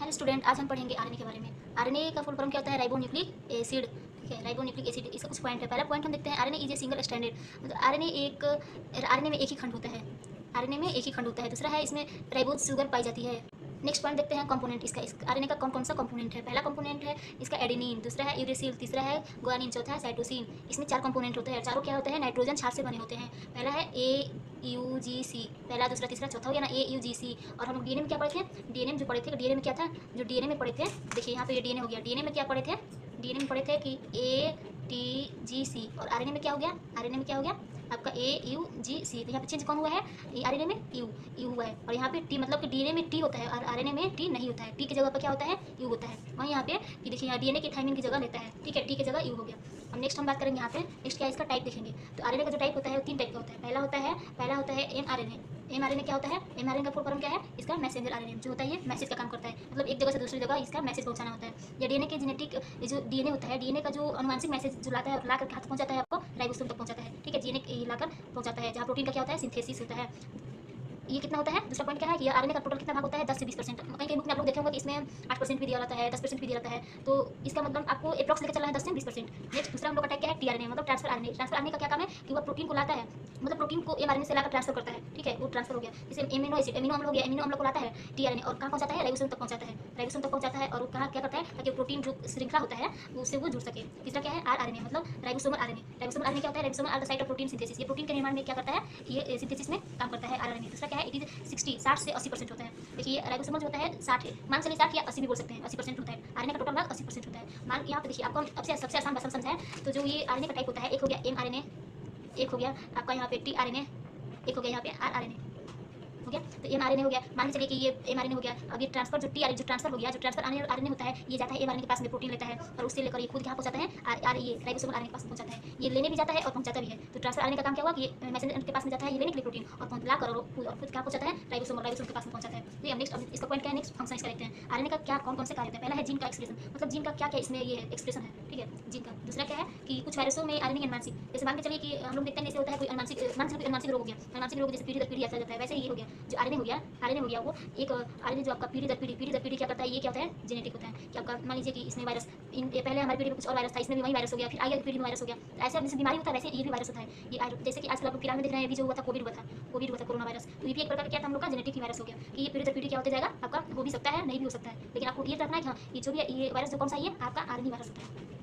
Hello student, आज हम पढ़ेंगे आरएनए के बारे में। आरएनए का फुल फॉर्म क्या होता है? Ribonucleic acid. ठीक है, राइबोन्यूक्लिक एसिड। इसका कुछ पॉइंट है। पहला पॉइंट हम देखते हैं, RNA is a single stranded, मतलब आरएनए में एक ही खंड होता है। आरएनए में एक ही खंड होता है। दूसरा है, इसमें राइबोज शुगर पाई जाती है। नेक्स्ट पॉइंट देखते हैं, कंपोनेंट इसका। इस आरएनए का कौन कौन सा कंपोनेंट है? पहला कंपोनेंट है इसका एडेनिन, दूसरा है यूरेसिल, तीसरा है गुआनिन, चौथा है साइटोसिन। इसमें 4 कंपोनेंट होते हैं। चारों क्या होते हैं? नाइट्रोजन क्षार से बने होते हैं। पहला है AUGC, पहला, दूसरा, तीसरा, चौथा हो गया ना AUGC। और हम लोग डीएनए में क्या पढ़े थे? डीएनए में जो पढ़े थे, डीएनए में क्या था? जो डीएनए में पढ़े थे, देखिए यहाँ पे ये डीएनए हो गया। डीएनए में क्या पढ़े थे? डीएनए में पढ़े थे कि ATGC। और आरएनए में क्या हो गया? आरएनए में क्या हो गया आपका? AUGC। तो यहाँ पे चेंज कौन हुआ है? आरएनए में यू हुआ है। और यहाँ पे टी, मतलब कि डीएनए में टी होता है और आरएनए में टी नहीं होता है। टी की जगह पर क्या होता है? यू होता है। और यहाँ पे कि देखिए, यहाँ डीएनए की थाइमिन की जगह लेता है। ठीक है, टी की जगह यू हो गया। अब नेक्स्ट हम बात करेंगे यहाँ पे। नेक्स्ट क्या है? इसका टाइप देखेंगे। तो आरएनए का जो टाइप होता है वो 3 टाइप का होता है। पहला होता है mRNA। mRNA क्या होता है? mRNA का फुल फॉर्म क्या है? इसका मैसेंजर आरएनए जो होता है, ये मैसेज का काम करता है। मतलब एक जगह से दूसरी जगह इसका मैसेज पहुंचाना होता है। या डीएनए के जेनेटिक, जो डीएनए होता है, डीएनए का जो अनुवांशिक मैसेज जो लाता है और ला करके हाथ पहुंचाता है आपको, राइबोसोम तक पहुंचाता है। ठीक है, डीएनए लाकर पहुंचाता है, जहाँ प्रोटीन का क्या होता है? सिंथेसिस होता है। ये कितना होता है? दूसरा पॉइंट क्या है कि आरएनए का टोटल कितना भाग होता है? 10 से 20%। कहीं कहीं बुक में आप लोग देखे होंगे कि इसमें 8% भी दिया रहता है, 10% भी दिया रहता है। तो इसका मतलब आपको अप्रॉक्स लेकर चलना है 10 से 20%। नेक्स्ट दूसरा हम लोग का टाइप क्या है? टीआरएनए, मतलब ट्रांसफर आरएनए। ट्रांसफर आरएनए का क्या काम है कि वह प्रोटीन को लाता है, मतलब प्रोटीन को एमआरएनए से लाकर ट्रांसफर करता है। ठीक है, वो ट्रांसफर हो गया। जैसे एमिनो एसिड, एमिनो अम्ल हो गया, एमिनो अम्ल को लाता है टीआरएनए और कहाँ पहुंचाता है? राइबोसोम तक पहुंचाता है। राइबोसोम तक पहुंचाता है और वो कहाँ क्या करता है? ताकि प्रोटीन जो श्रृंखला होता है उससे वो जुड़ सके। तीसरा क्या है? आरआरएनए, मतलब राइबोसोमल आरएनए। राइबोसोमल आरएनए क्या होता है? Ribosomal R the site of protein synthesis. ये प्रोटीन के निर्माण में क्या करता है? ये सिंथेसिस में काम करता है आरआरएनए। दूसरा क्या है? इट इज 60 से 80% होता है। देखिए, राइबोसोमल जो होता है 60 है, मान चलिए 60 या 80 भी बोल सकते हैं। 80% होता है। आरएनए का टोटल भाग 80% होता है। मान यहाँ पे देखिए, आपको अब से सबसे आसान भाषा में समझाएं तो जो ये आरएनए का टाइप होता है, एक हो गया mRNA, एक हो गया आपका यहाँ पे tRNA, एक हो गया यहाँ पे rRNA। हो गया, तो mRNA हो गया। मान के चलिए कि ये mRNA हो गया। अब ये ट्रांसफर जो tRNA जो ट्रांसफर हो गया, जो ट्रांसफर आरएनए होता है, ये जाता है mRNA के पास में, प्रोटीन लेता है और उससे लेकर ये खुद कहाँ पहुंचाता है? ये राइबोसोमल आरएनए के पास पहुंचाता है। ये लेने भी जाता है और पहुंचाता भी है। तो ट्रांसफर आरएनए का काम क्या हुआ कि ये मैसेंजर के पास में जाता है, ये लेने के लिए प्रोटीन, और ला कर खुद कहाँ पहुंचाता है? राइबोसोम के पास में पहुंचाता है। तो ये नेक्स्ट, अब इसका पॉइंट क्या है? नेक्स्ट फंक्शन इसका देखते हैं। आरएनए का क्या कौन कौन से कार्य होते हैं? पहला है जीन का एक्सप्रेशन, मतलब जीन का क्या क्या इसमें ये एक्सप्रेशन है। ठीक है, जीन का। दूसरा क्या है कि कुछ वायरसों में आरएनए अनुवांशिक, जैसे मान के चलिए कि हम लोग देखते हैं जैसे होता है कोई अनुवांशिक रोग हो गया, अनुवांशिक रोग जैसे पीढ़ी दर पीढ़ी आता जाता है, वैसे ये हो गया जो आरएनए हो गया वो एक आरएनए जो आपका पीढ़ी दर पीढ़ी क्या करता है? ये क्या होता है? जेनेटिक होता है। कि आपका मान लीजिए कि इसमें वायरस, ये पहले हमारी पीढ़ी में कुछ और वायरस था, इसमें भी वही वायरस हो गया, फिर आगे पीढ़ी में वायरस हो गया। तो ऐसे जैसे बीमारी होता है वैसे ये भी वायरस होता है। ये जैसे कि आजकल आप फिलहाल में देख रहे हैं, अभी जो हुआ था कोविड हुआ था कोरोना वायरस। तो ये भी एक प्रकार का क्या था? हम लोग का जेनेटिक ही वायरस हो गया कि ये पीढ़ी दर पीढ़ी क्या होते जाएगा आपका, हो भी सकता है, नहीं भी हो सकता है। लेकिन आपको ये रखना है कि हाँ, ये जो भी ये वायरस जो कौन सा है, ये आपका आरएनए वायरस होता है।